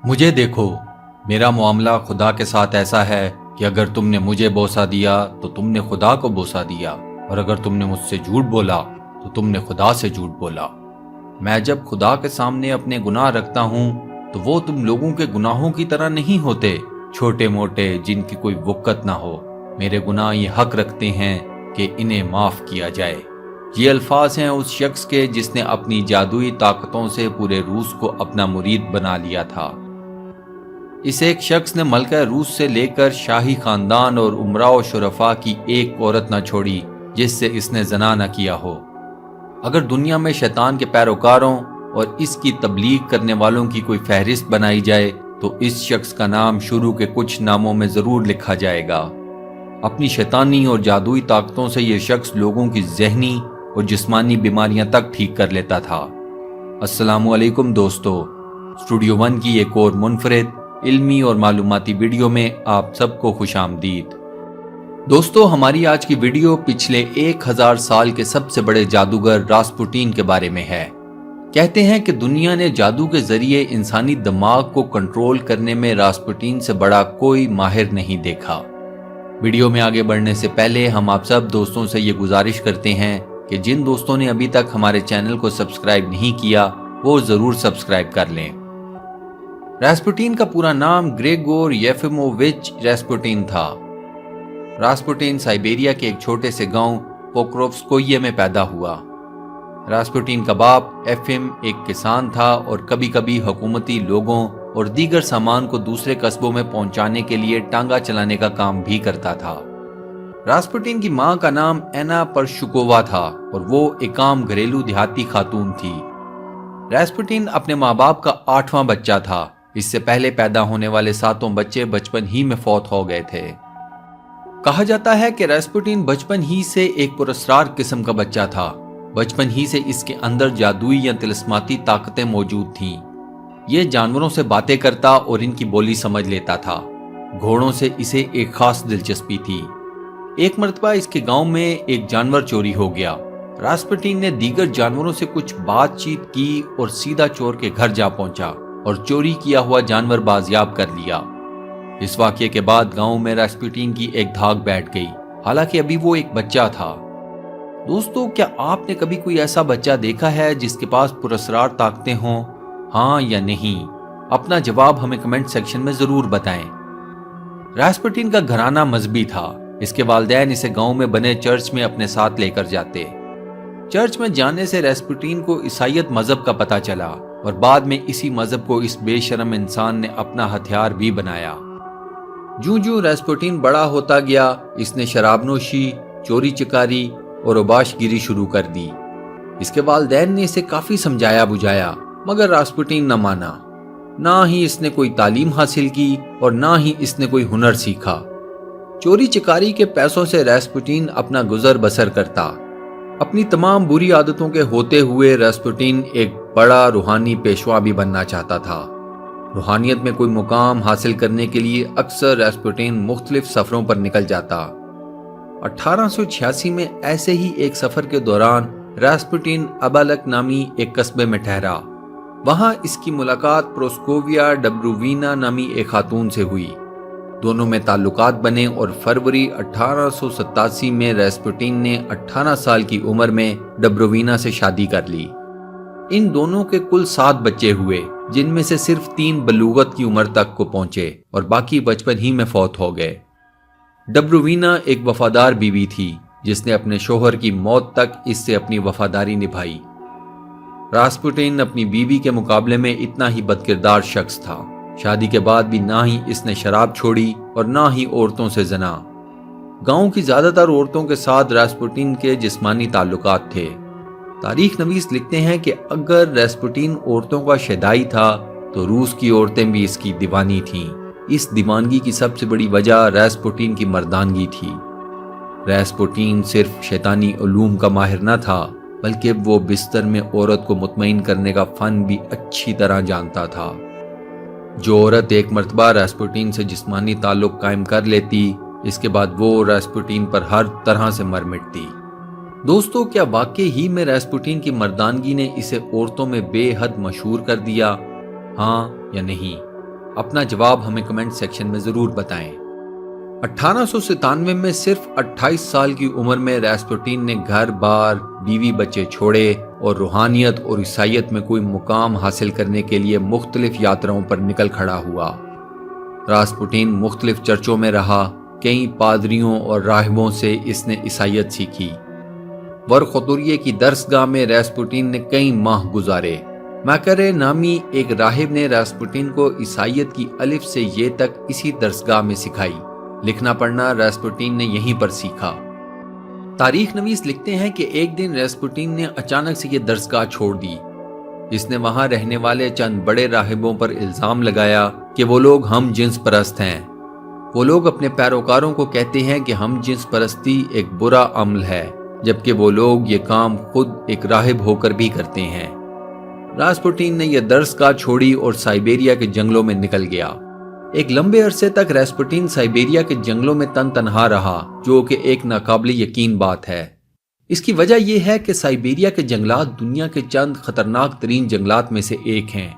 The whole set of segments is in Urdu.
مجھے دیکھو، میرا معاملہ خدا کے ساتھ ایسا ہے کہ اگر تم نے مجھے بوسہ دیا تو تم نے خدا کو بوسہ دیا، اور اگر تم نے مجھ سے جھوٹ بولا تو تم نے خدا سے جھوٹ بولا۔ میں جب خدا کے سامنے اپنے گناہ رکھتا ہوں تو وہ تم لوگوں کے گناہوں کی طرح نہیں ہوتے، چھوٹے موٹے جن کی کوئی وقت نہ ہو۔ میرے گناہ یہ حق رکھتے ہیں کہ انہیں معاف کیا جائے۔ یہ الفاظ ہیں اس شخص کے جس نے اپنی جادوئی طاقتوں سے پورے روس کو اپنا مرید بنا لیا تھا۔ اس ایک شخص نے ملکہ روس سے لے کر شاہی خاندان اور امراء و شرفاء کی ایک عورت نہ چھوڑی جس سے اس نے زنا نہ کیا ہو۔ اگر دنیا میں شیطان کے پیروکاروں اور اس کی تبلیغ کرنے والوں کی کوئی فہرست بنائی جائے تو اس شخص کا نام شروع کے کچھ ناموں میں ضرور لکھا جائے گا۔ اپنی شیطانی اور جادوئی طاقتوں سے یہ شخص لوگوں کی ذہنی اور جسمانی بیماریاں تک ٹھیک کر لیتا تھا۔ السلام علیکم دوستو، اسٹوڈیو ون کی ایک اور منفرد علمی اور معلوماتی ویڈیو میں آپ سب کو خوش آمدید۔ دوستو، ہماری آج کی ویڈیو پچھلے 1000 سال کے سب سے بڑے جادوگر راسپوٹین کے بارے میں ہے۔ کہتے ہیں کہ دنیا نے جادو کے ذریعے انسانی دماغ کو کنٹرول کرنے میں راسپوٹین سے بڑا کوئی ماہر نہیں دیکھا۔ ویڈیو میں آگے بڑھنے سے پہلے ہم آپ سب دوستوں سے یہ گزارش کرتے ہیں کہ جن دوستوں نے ابھی تک ہمارے چینل کو سبسکرائب نہیں کیا وہ ضرور سبسکرائب کر لیں۔ راسپوٹین کا پورا نام گریگور یفیمووچ راسپوٹین تھا۔ راسپوٹین سائبیریا کے ایک چھوٹے سے گاؤں پوکروفسکویے میں پیدا ہوا۔ راسپوٹین کا باپ ایفیم ایک کسان تھا اور کبھی کبھی حکومتی لوگوں اور دیگر سامان کو دوسرے قصبوں میں پہنچانے کے لیے ٹانگا چلانے کا کام بھی کرتا تھا۔ راسپوٹین کی ماں کا نام اینا پرشکووا تھا اور وہ ایک عام گھریلو دیہاتی خاتون تھی۔ راسپوٹین اپنے ماں باپ کا 8واں بچہ تھا۔ اس سے پہلے پیدا ہونے والے 7 بچے بچپن ہی میں فوت ہو گئے تھے۔ کہا جاتا ہے کہ راسپوٹین بچپن ہی سے ایک پراسرار قسم کا بچہ تھا۔ بچپن ہی سے اس کے اندر جادوئی یا طلسماتی طاقتیں موجود تھیں۔ یہ جانوروں سے باتیں کرتا اور ان کی بولی سمجھ لیتا تھا۔ گھوڑوں سے اسے ایک خاص دلچسپی تھی۔ ایک مرتبہ اس کے گاؤں میں ایک جانور چوری ہو گیا۔ راسپوٹین نے دیگر جانوروں سے کچھ بات چیت کی اور سیدھا چور کے گھر جا پہنچا اور چوری کیا ہوا جانور بازیاب کر لیا۔ اس واقعے کے بعد گاؤں میں راسپوٹین کی ایک دھاک بیٹھ گئی، حالانکہ ابھی وہ ایک بچہ تھا۔ دوستو، کیا آپ نے کبھی کوئی ایسا بچہ دیکھا ہے جس کے پاس پراسرار طاقتیں ہوں؟ ہاں یا نہیں؟ اپنا جواب ہمیں کمنٹ سیکشن میں ضرور بتائیں۔ راسپوٹین کا گھرانہ مذہبی تھا۔ اس کے والدین اسے گاؤں میں بنے چرچ میں اپنے ساتھ لے کر جاتے۔ چرچ میں جانے سے راسپوٹین کو عیسائیت مذہب کا پتہ چلا اور بعد میں اسی مذہب کو اس بے شرم انسان نے اپنا ہتھیار بھی بنایا۔ جوں جوں راسپوٹین بڑا ہوتا گیا، اس نے شراب نوشی، چوری چکاری اور اوباش گیری شروع کر دی۔ اس کے والدین نے اسے کافی سمجھایا بجھایا، مگر راسپوٹین نہ مانا۔ نہ ہی اس نے کوئی تعلیم حاصل کی اور نہ ہی اس نے کوئی ہنر سیکھا۔ چوری چکاری کے پیسوں سے راسپوٹین اپنا گزر بسر کرتا۔ اپنی تمام بری عادتوں کے ہوتے ہوئے راسپوٹین ایک بڑا روحانی پیشوا بھی بننا چاہتا تھا۔ روحانیت میں کوئی مقام حاصل کرنے کے لیے اکثر راسپوٹین مختلف سفروں پر نکل جاتا۔ 1886 میں ایسے ہی ایک سفر کے دوران راسپوٹین ابالک نامی ایک قصبے میں ٹھہرا۔ وہاں اس کی ملاقات پروسکوویا ڈبرووینا نامی ایک خاتون سے ہوئی۔ دونوں میں تعلقات بنے اور فروری 1887 میں راسپوٹین نے 18 سال کی عمر میں ڈبرووینا سے شادی کر لی۔ ان دونوں کے کل 7 بچے ہوئے، جن میں سے صرف 3 بلوغت کی عمر تک کو پہنچے اور باقی بچپن ہی میں فوت ہو گئے۔ ڈبرووینا ایک وفادار بیوی تھی جس نے اپنے شوہر کی موت تک اس سے اپنی وفاداری نبھائی۔ راسپوٹین اپنی بیوی کے مقابلے میں اتنا ہی بدکردار شخص تھا۔ شادی کے بعد بھی نہ ہی اس نے شراب چھوڑی اور نہ ہی عورتوں سے زنا۔ گاؤں کی زیادہ تر عورتوں کے ساتھ راسپوٹین کے جسمانی تعلقات تھے۔ تاریخ نویس لکھتے ہیں کہ اگر راسپوٹین عورتوں کا شیدائی تھا تو روس کی عورتیں بھی اس کی دیوانی تھیں۔ اس دیوانگی کی سب سے بڑی وجہ راسپوٹین کی مردانگی تھی۔ راسپوٹین صرف شیطانی علوم کا ماہر نہ تھا، بلکہ وہ بستر میں عورت کو مطمئن کرنے کا فن بھی اچھی طرح جانتا تھا۔ جو عورت ایک مرتبہ راسپوٹین سے جسمانی تعلق قائم کر لیتی، اس کے بعد وہ راسپوٹین پر ہر طرح سے مر مٹتی۔ دوستو، کیا واقعی ہی میں راسپوٹین کی مردانگی نے اسے عورتوں میں بے حد مشہور کر دیا؟ ہاں یا نہیں؟ اپنا جواب ہمیں کمنٹ سیکشن میں ضرور بتائیں۔ 1897 میں صرف 28 سال کی عمر میں راسپوٹین نے گھر بار، بیوی بچے چھوڑے اور روحانیت اور عیسائیت میں کوئی مقام حاصل کرنے کے لیے مختلف یاتراؤں پر نکل کھڑا ہوا۔ راسپوٹین مختلف چرچوں میں رہا، کئی پادریوں اور راہبوں سے اس نے عیسائیت سیکھی۔ ورخطوریے کی درسگاہ میں راسپوٹین نے کئی ماہ گزارے۔ ماکرے نامی ایک راہب نے راسپوٹین کو عیسائیت کی الف سے یہ تک اسی درسگاہ میں سکھائی۔ لکھنا پڑھنا راسپوٹین نے یہیں پر سیکھا۔ تاریخ نویس لکھتے ہیں کہ ایک دن راسپوٹین نے اچانک سے یہ درسگاہ چھوڑ دی۔ اس نے وہاں رہنے والے چند بڑے راہبوں پر الزام لگایا کہ وہ لوگ ہم جنس پرست ہیں۔ وہ لوگ اپنے پیروکاروں کو کہتے ہیں کہ ہم جنس پرستی ایک برا عمل ہے، جبکہ وہ لوگ یہ کام خود ایک راہب ہو کر بھی کرتے ہیں۔ راسپوٹین نے یہ درسگاہ چھوڑی اور سائبیریا کے جنگلوں میں نکل گیا۔ ایک لمبے عرصے تک راسپوٹین سائبیریا کے جنگلوں میں تنہا رہا، جو کہ ایک ناقابل یقین بات ہے۔ اس کی وجہ یہ ہے کہ سائبیریا کے جنگلات دنیا کے چند خطرناک ترین جنگلات میں سے ایک ہیں۔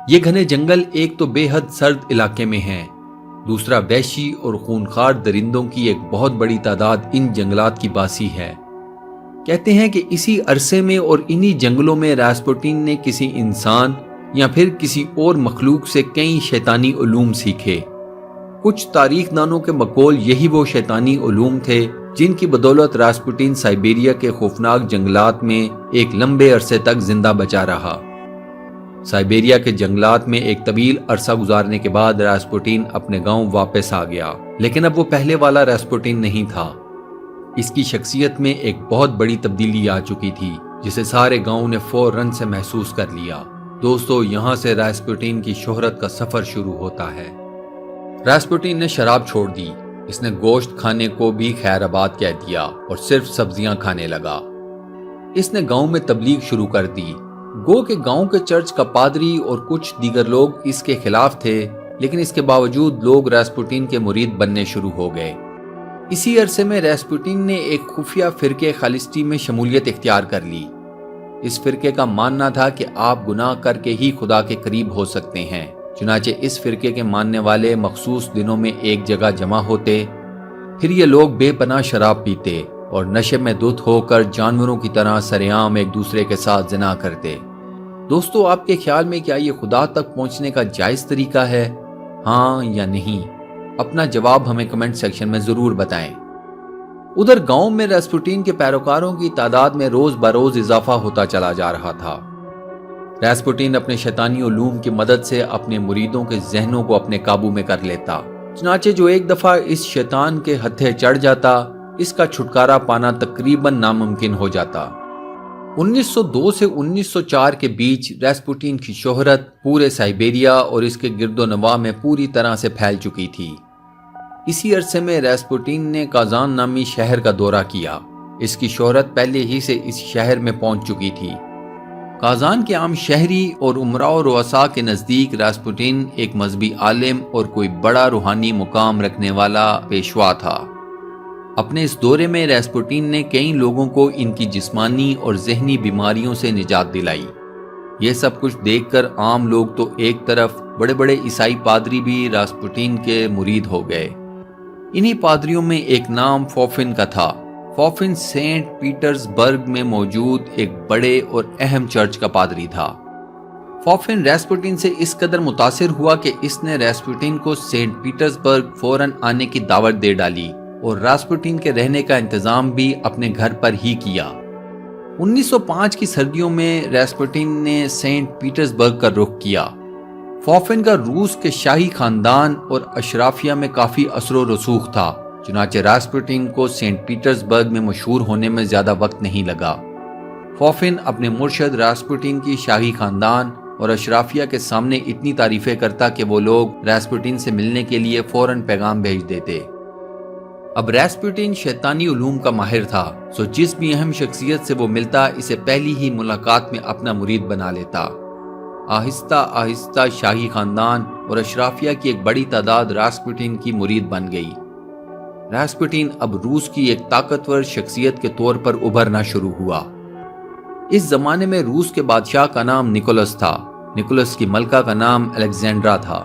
یہ گھنے جنگل ایک تو بے حد سرد علاقے میں ہیں، دوسرا وحشی اور خونخوار درندوں کی ایک بہت بڑی تعداد ان جنگلات کی باسی ہے۔ کہتے ہیں کہ اسی عرصے میں اور انہی جنگلوں میں راسپوٹین نے کسی انسان یا پھر کسی اور مخلوق سے کئی شیطانی علوم سیکھے۔ کچھ تاریخ دانوں کے بقول یہی وہ شیطانی علوم تھے جن کی بدولت راسپوٹین سائبیریا کے خوفناک جنگلات میں ایک لمبے عرصے تک زندہ بچا رہا۔ سائبیریا کے جنگلات میں ایک طویل عرصہ گزارنے کے بعد راسپوٹین اپنے گاؤں واپس آ گیا، لیکن اب وہ پہلے والا راسپوٹین نہیں تھا۔ اس کی شخصیت میں ایک بہت بڑی تبدیلی آ چکی تھی، جسے سارے گاؤں نے فوراً سے محسوس کر لیا۔ دوستو، یہاں سے راسپوٹین کی شہرت کا سفر شروع ہوتا ہے۔ راسپوٹین نے شراب چھوڑ دی، اس نے گوشت کھانے کو بھی خیر آباد کہہ دیا اور صرف سبزیاں کھانے لگا۔ اس نے گاؤں میں تبلیغ شروع کر دی۔ گو کہ گاؤں کے چرچ کا پادری اور کچھ دیگر لوگ اس کے خلاف تھے، لیکن اس کے باوجود لوگ راسپوٹین کے مرید بننے شروع ہو گئے۔ اسی عرصے میں راسپوٹین نے ایک خفیہ فرقے خالصتی میں شمولیت اختیار کر لی۔ اس فرقے کا ماننا تھا کہ آپ گناہ کر کے ہی خدا کے قریب ہو سکتے ہیں۔ چنانچہ اس فرقے کے ماننے والے مخصوص دنوں میں ایک جگہ جمع ہوتے، پھر یہ لوگ بے پناہ شراب پیتے اور نشے میں دھت ہو کر جانوروں کی طرح سرعام ایک دوسرے کے ساتھ زنا کرتے۔ دوستو، آپ کے خیال میں کیا یہ خدا تک پہنچنے کا جائز طریقہ ہے؟ ہاں یا نہیں؟ اپنا جواب ہمیں کمنٹ سیکشن میں ضرور بتائیں۔ ادھر گاؤں میں راسپوٹین کے پیروکاروں کی تعداد میں روز بروز اضافہ ہوتا چلا جا رہا تھا۔ راسپوٹین اپنے شیطانی علوم کی مدد سے اپنے مریدوں کے ذہنوں کو اپنے قابو میں کر لیتا۔ چنانچہ جو ایک دفعہ اس شیطان کے ہتھے چڑھ جاتا، اس کا چھٹکارا پانا تقریباً ناممکن ہو جاتا۔ 1902 سے 1904 کے بیچ راسپوٹین کی شہرت پورے سائبیریا اور اس کے گرد و نواح میں پوری طرح سے پھیل چکی تھی۔ اسی عرصے میں راسپوٹین نے کازان نامی شہر کا دورہ کیا۔ اس کی شہرت پہلے ہی سے اس شہر میں پہنچ چکی تھی۔ کازان کے عام شہری اور امراء و رؤساء کے نزدیک راسپوٹین ایک مذہبی عالم اور کوئی بڑا روحانی مقام رکھنے والا پیشوا تھا۔ اپنے اس دورے میں راسپوٹین نے کئی لوگوں کو ان کی جسمانی اور ذہنی بیماریوں سے نجات دلائی۔ یہ سب کچھ دیکھ کر عام لوگ تو ایک طرف، بڑے بڑے عیسائی پادری بھی راسپوٹین کے مرید ہو گئے۔ انہی پادریوں میں ایک نام فوفن کا تھا۔ فوفن سینٹ پیٹرز برگ میں موجود ایک بڑے اور اہم چرچ کا پادری تھا۔ فوفن راسپوٹین سے اس قدر متاثر ہوا کہ اس نے راسپوٹین کو سینٹ پیٹرز برگ فوراً آنے کی دعوت دے ڈالی اور راسپوٹین کے رہنے کا انتظام بھی اپنے گھر پر ہی کیا۔ 1905 کی سردیوں میں راسپوٹین نے سینٹ پیٹرز برگ کا رخ کیا۔ فوفن کا روس کے شاہی خاندان اور اشرافیہ میں کافی اثر و رسوخ تھا، چنانچہ راسپوٹین کو سینٹ پیٹرز برگ میں مشہور ہونے میں زیادہ وقت نہیں لگا۔ فوفن اپنے مرشد راسپوٹین کی شاہی خاندان اور اشرافیہ کے سامنے اتنی تعریفیں کرتا کہ وہ لوگ راسپوٹین سے ملنے کے لیے فوراً پیغام بھیج دیتے۔ اب راسپوٹین شیطانی علوم کا ماہر تھا، سو جس بھی اہم شخصیت سے وہ ملتا اسے پہلی ہی ملاقات میں اپنا مرید بنا لیتا۔ آہستہ آہستہ شاہی خاندان اور اشرافیہ کی ایک بڑی تعداد راسپوٹین کی مرید بن گئی۔ راسپوٹین اب روس کی ایک طاقتور شخصیت کے طور پر ابھرنا شروع ہوا۔ اس زمانے میں روس کے بادشاہ کا نام نکولس تھا۔ نکولس کی ملکہ کا نام الیگزینڈرا تھا۔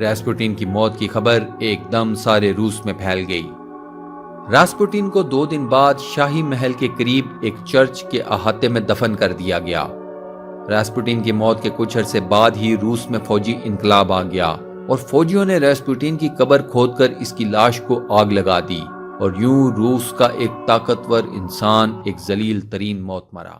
راسپوٹین کی موت کی خبر ایک دم سارے روس میں پھیل گئی۔ راسپوٹین کو 2 دن بعد شاہی محل کے قریب ایک چرچ کے احاطے میں دفن کر دیا گیا۔ راسپوٹین کی موت کے کچھ عرصے بعد ہی روس میں فوجی انقلاب آ گیا اور فوجیوں نے راسپوٹین کی قبر کھود کر اس کی لاش کو آگ لگا دی، اور یوں روس کا ایک طاقتور انسان ایک ذلیل ترین موت مرا۔